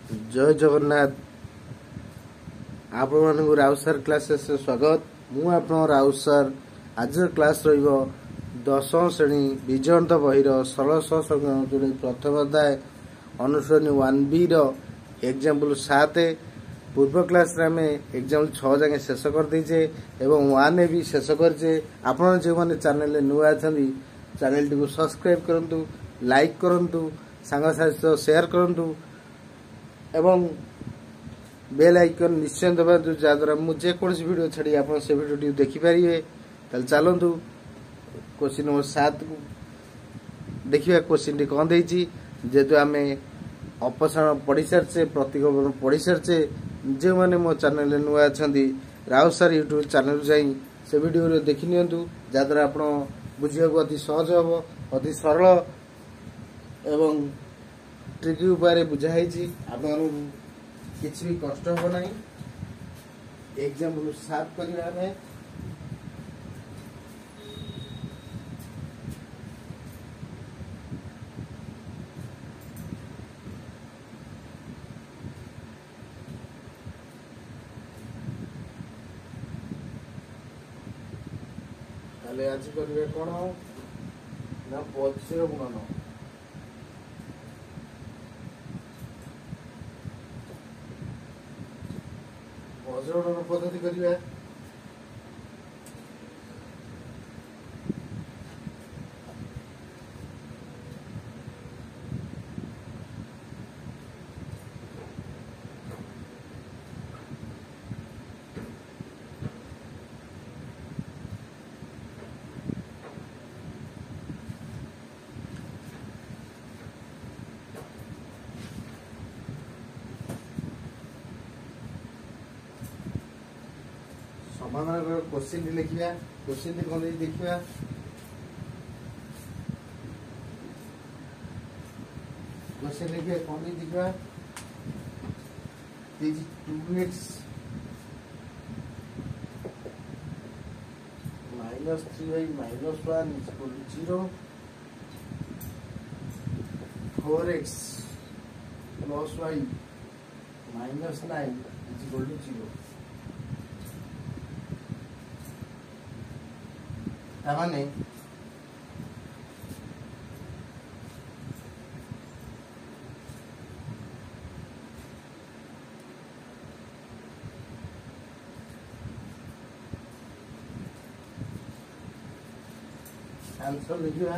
जय जगन्नाथ आपण Raut sir classes स्वागत मु आप राउत सर आज क्लास दशम श्रेणी विजयंत बहिर सरल सहसंज्ञान जो प्रथम अध्याय अनुसरणी 1B एग्जाम्पल 7 पूर्व क्लास आम एग्जाम्पल 6 जाए शेष कर देचे एवं 1 भी शेष करचे। आपण जो मैंने चैनल नुआ अच्छा चैनल टी सब्सक्राइब करूँ, लाइक करूँ, सांग सहित शेयर करूँ एवं बेल आइकन निश्चय दबा जहाँद्वारा मुझे जेकोसी वीडियो छाड़ी आप से वीडियो देखिपारे। चलतु क्वेश्चन नंबर 7 को देखिए। क्वेश्चन टी कौन देती जेहेतु आम अपसारण पढ़ी सारे प्रतीक पढ़ी सारे जो मैंने मो चैनल नुआ अच्छा राउत सर यूट्यूब चैनल जा से वीडियो देखी नि जहाँद्वारा आप बुझा अति सहज हम अति सरल एवं ट्रिकी उपाय बुझाई आपन किसी भी कष्ट हम ना। एग्जाम्पल 7 करें आज करेंगे कौन ना वज्र गुणन वज्र पद्धति करिया समाधान क्वेश्चन लिखा। क्वेश्चन कौन देखा क्वेश्चन लिखे कौन देखा 2x minus 3y minus 1 is equal to 0, 4x plus y minus 9 is equal to 0। तामाने answer लिखा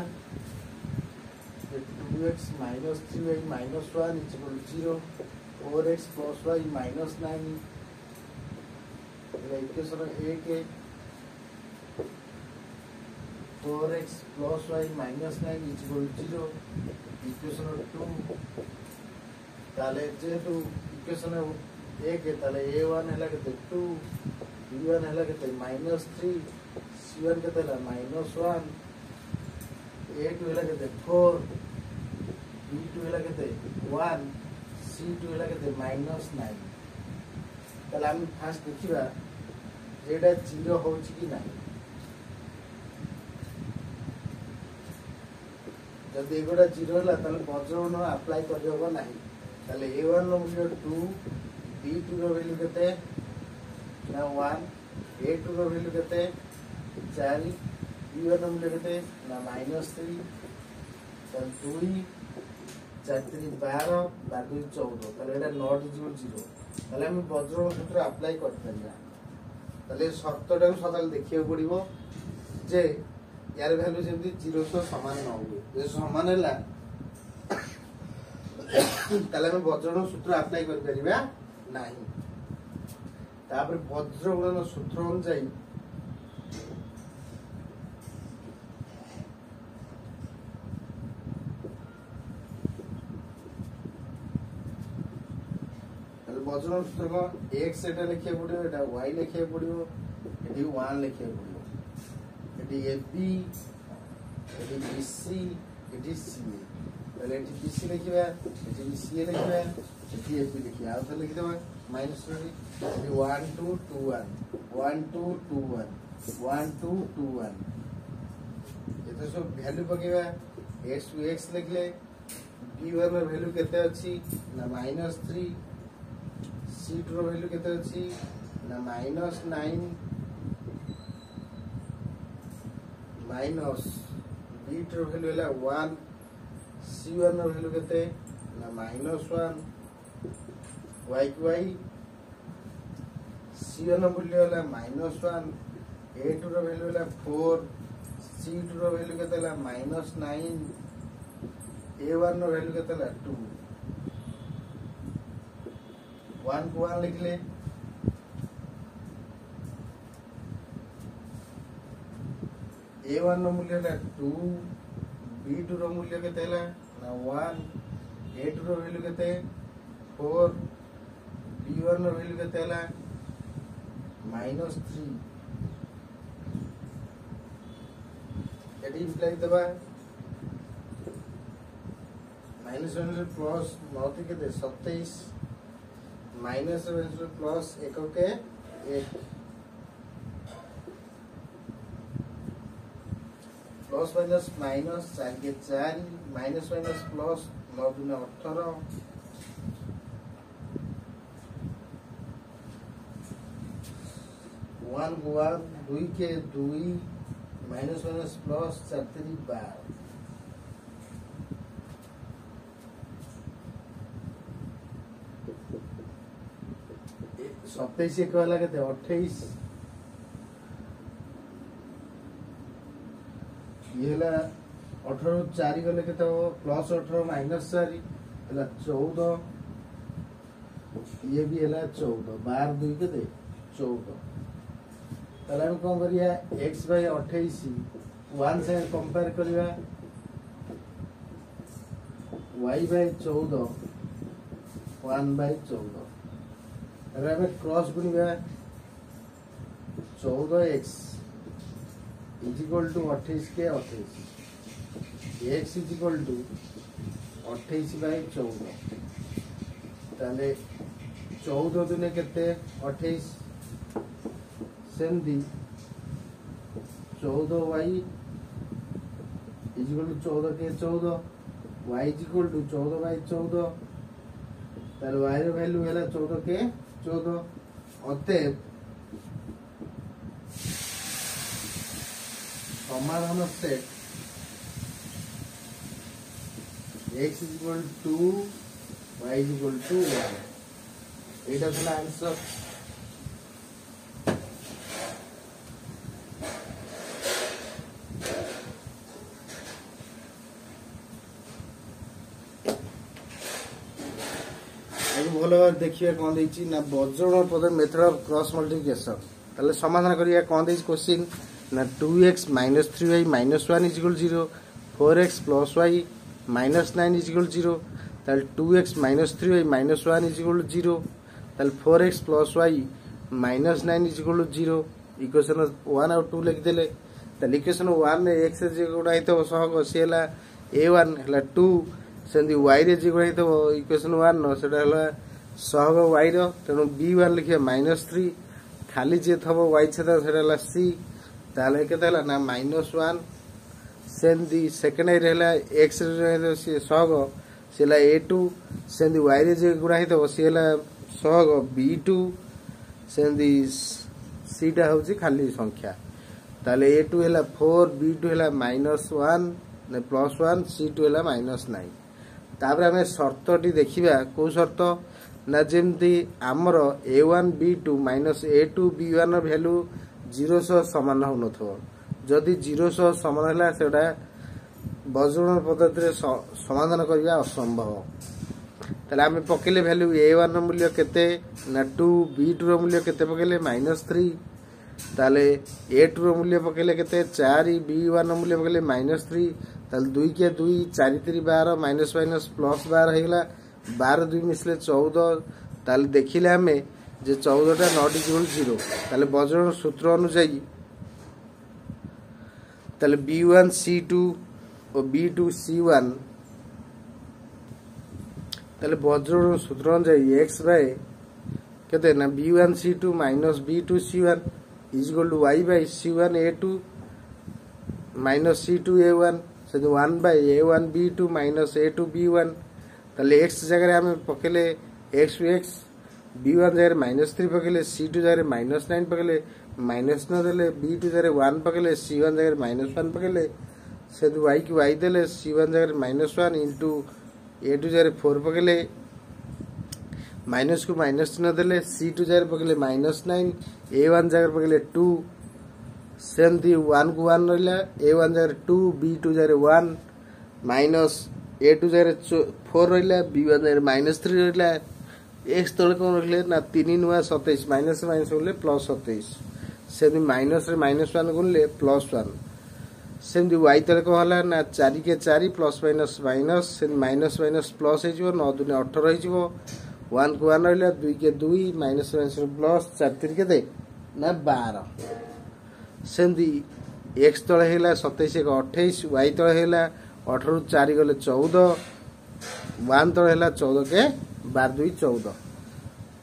2x minus 3y minus 1 is equal to 0, 4x plus y minus 9 equation 1 4x plus y minus 9 is equal to 0 equation 2 ताले जेतु equation 1 ताले a1 हैला केते 2 b1 हैला केते -3 c1 केते हैला -1 a2 हैला केते 4 b2 हैला केते 1 c2 हैला केते -9। ताले हम फास्ट देखिबा जेडा 0 होछि कि नाही। जब एगोटा 0 है वज्रगुण अप्लाई करना a1 मूल्य 2 b2 वैल्यू के 1 a2 वैल्यू के 4 b1 मूल्य के -3 2 4 3 12 12 14 नॉट इक्वल 0 आम वज्रगुण सूत्र अप्लाई कर शर्तटा सदा देखा पड़ो जे यार वैल्यू जमी 0 सह सामान न हुए सामान है वज्रगुण सूत्र अप्लाई कर वज्रगुणन सूत्र अनुसार वज्रगुण सूत्र कौन x लिखा पड़ो एटा y लिखा पड़ो ये 1 लिखा पड़ो ये AB ये BC ये CA पहले ये BC लिखिबा ये CA लिखिबा ये AB लिखिबा आ लिखि देबा माइनस ये 1 2 2 1 1 2 2 1 1 2 2 1 ये तो सब वैल्यू पकेबा x to x लिखले B1 ର ଭ୍ୟାଲୁ କେତେ ଅଛି ନା -3 C2 ର ଭ୍ୟାଲୁ କେତେ ଅଛି ନା -9 ମାଇନସ୍ B2 ର ଭ୍ୟାଲୁ ହେଲା 1 C1 ର ଭ୍ୟାଲୁ କେତେ ନା -1 y କୁ y C1 ର ମୂଲ୍ୟ ହେଲା -1 A2 ର ଭ୍ୟାଲୁ ହେଲା 4 C2 ର ଭ୍ୟାଲୁ କେତେ ହେଲା -9 A1 ର ଭ୍ୟାଲୁ କେତେ ହେଲା 2 1 କୁ 1 लिखले A1 ର ମୂଲ୍ୟ ହେଲା 2 B2 ର ମୂଲ୍ୟ କେତେ ହେଲା ନା 1 A2 ର ଭ୍ୟାଲୁ କେତେ 4 B1 ର ଭ୍ୟାଲୁ କେତେ ହେଲା -3 एटी इम्प्लाई दबा -1 प्लस 9 के दे 27 -1 प्लस 1 के 1 प्लस माइनस माइनस 4 के 4 माइनस माइनस प्लस 9 दूनी 18 1 1 2 के 2 माइनस माइनस प्लस 4 3 12 27 एक वाला कहते 28 ये ला 18 4 गले कहते प्लस 18 माइनस 4 है 14 ये भी है 14 12 2 कहते 14 ताले हम कौन करिया x by 28 1 से कंपेयर करिया y by 14 1 by 14 अगर हमें क्रॉस गुणिया 14x इज इक्वल टू 28 के 28 x is equal to 28 by 14 ताले 14 दुने केते 28 सेमती 14y इज इक्वल टू 14 के 14 y is equal to 14 by 14 तार y रो वैल्यू हैला 14 के 14 अतएव समाधान set x is equal to y is equal to 1 एटा था आंसर भल भाव देखिए कौन देछि ना बज्रण पद मेथड ऑफ क्रॉस मल्टिप्लिकेशन ताले समाधान करिया कौन देछि क्वेश्चन ना 2x - 3y - 1 = 0 4x + y - 9 = 0 ताले 2x - 3y - 1 = 0 ताले 4x + y - 9 = 0 इक्वेशन 1 और 2 लिख देले ताले इक्वेशन 1 रे x जे गुडा हितो सहग सेला a1 हला 2 सेंदी y रे जे गुडा हितो इक्वेशन 1 न सेटा हला सहग y रो तेनु b1 लिखिया -3 खाली जे थबो y छेदा सेटा हला c ताले केते हला ना -1 सेंदी सेकंड आई रहला x रे से सहग सेला a2 सेंदी y रे जे गुडा हितो सेला सहग b2 सेंदी c टा होची खाली संख्या ताले a2 हला 4 b2 हला -1 ने +1 c2 हला -9 तापर हमें शर्तटी देखिबा को शर्त ना जेमती आमर a1 b2 -a2 b1 ର वैल्यू 0 सह समान हो नथो जदि 0 सह समान हला सेडा बज्रण पद्धति रे समाधान करिया असंभव ताले हमें पकेले वैल्यू a1 ର मूल्य केते ना 2 b2 ର मूल्य केते पकेले -3 ताले a2 ର मूल्य पकेले केते 4 b1 ର मूल्य पकेले -3 ताले 2 के 2 4 3 12 माइनस माइनस प्लस 12 हेगला 12 2 मिसले 14 ताले देखिले हमें जे 14 टा नॉट इक्वल 0 ताले बज्रण सूत्र अनुसार ताले b1 c2 और b2 c1 ताले बज्रण सूत्र अनुसार x बाय केते ना b1 c2 - b2 c1 is equal to y by c1 a2 - c2 a1 से 1/a1b2 माइनस a2b1 ताले x जगह आम पकेले x टू x b1 जगह -3 पकेले c2 जगह -9 पकेले -9 देले b2 जगह 1 पकेले c1 जगह -1 पकेले से y की y देले c1 जगह -1 इंटू a2 जगह 4 पकेले माइनस को माइनस चिन्ह देले c2 जगह पकेले -9 a1 जगह पकेले 2 सेमती 1 को 1 रहा a1 जगह 2 b2 जगह 1 माइनस a2 जगह 4 रहा b1 जगह -3 रहा x तले कौन रखले ना 3 नुआ 27 माइनस माइनस गुणले प्लस 27 सेमती माइनस रे -1 गुणले +1 सेमती y तले कौन हला ना 4 के 4 प्लस माइनस माइनस से माइनस माइनस प्लस हो जिवो 9 दूने 18 हो जिवो 1 को 1 रहा 2 के 2 माइनस माइनस प्लस 4 3 के दे ना 12 सेमती x तले हेला 27 1 28 y तले हेला 18 ରୁ 4 गले 14 1 तले हेला 14 के 12 2 14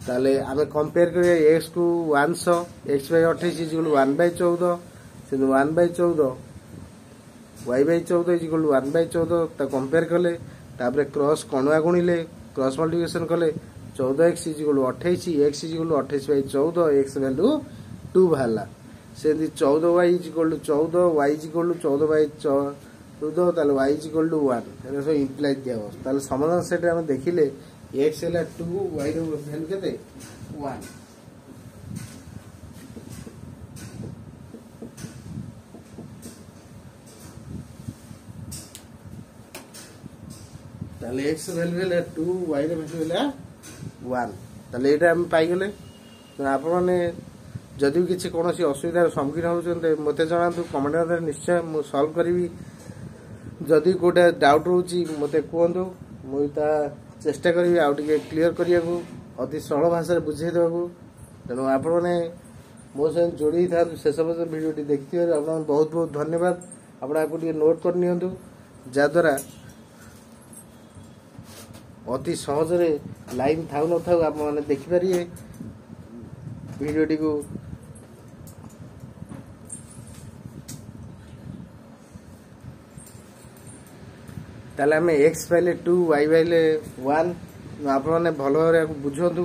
ताले आमे कंपेयर करिया x को 100 x by 28 इज इक्वल 1/14 से 1/14 y/14 इज इक्वल 1/14 ता कंपेयर करले तापर क्रॉस कोणवा गुणिले क्रॉस मल्टीप्लिकेशन करले 14x is equal 28 x is equal 28/14 x value 2 भाला से 14y is equal 14 y is equal 14/14 ताले y इज इक्वल 1 एने सो इंप्लाइड दिया हो ताले समाधान सेट हम देखिले x हैला 2 y रो वैल्यू केते 1 ताले x वैल्यू हैला 2 y रो वैल्यू हैला 1 ताले एटा हम पाई गेले तो आप माने जदि भी किसी कौन असुविधार सम्मुखीन होते मत जनातु कमेंट माध्यम निश्चय मु सॉल्व करी जदि कोटा डाउट रोची मते कहतु मुझे चेष्टा करी आउ टे क्लीयर करिया अति सरल भाषा बुझे देवाक तेणु आपण मैंने मो सहित जोड़ी था शेष पर्यटन भिडियो देखते आप बहुत बहुत धन्यवाद आपको नोट कर नियंतु जहाद्वारा अति सहजरे लाइन थाउ न थाउ आप मैंने देखिपारे भिडियोटी को ताले आम x पाइले 2 y पाइले 1 आप भल भाव बुझंतु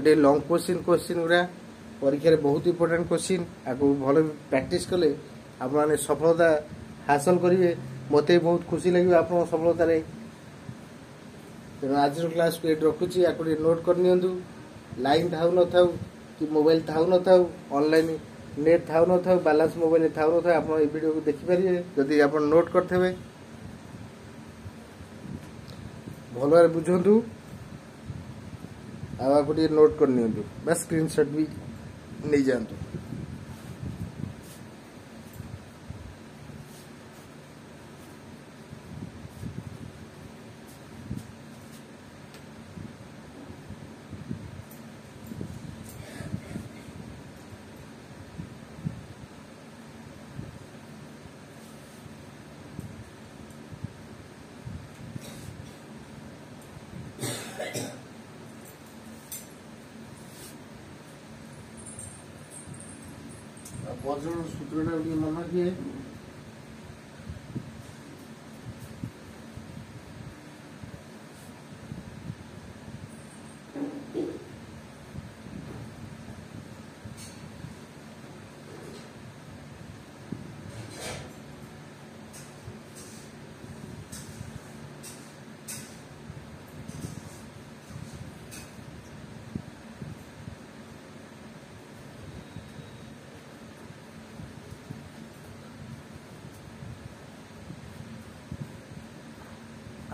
ये लंग क्वेश्चन गुरा परीक्षा रे बहुत इंपोर्टेंट क्वेश्चन आपको भल प्रैक्टिस कले आप सफलता हासिल करेंगे मत बहुत खुशी लगे आप सफलता तेना आज क्लास को ये रखुची आपको नोट कर नियंतु लाइन थाउ न थाउ कि मोबाइल थाउ न थाउ ऑनलाइन नेट थाउ न थाउ बैलेंस मोबाइल थाउ न थाउ आप वीडियो को देखिपारे जदि आप नोट करते भल भाव बुझंतु आपको नोट कर नियंतु बस स्क्रीनशॉट भी नहीं जातु वज्र सूत्रटा मन किए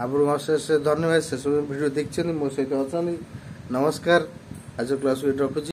आपको अशेष धन्यवाद शेष वीडियो देखते मो सहित अच्छा नमस्कार आज क्लास रखुची।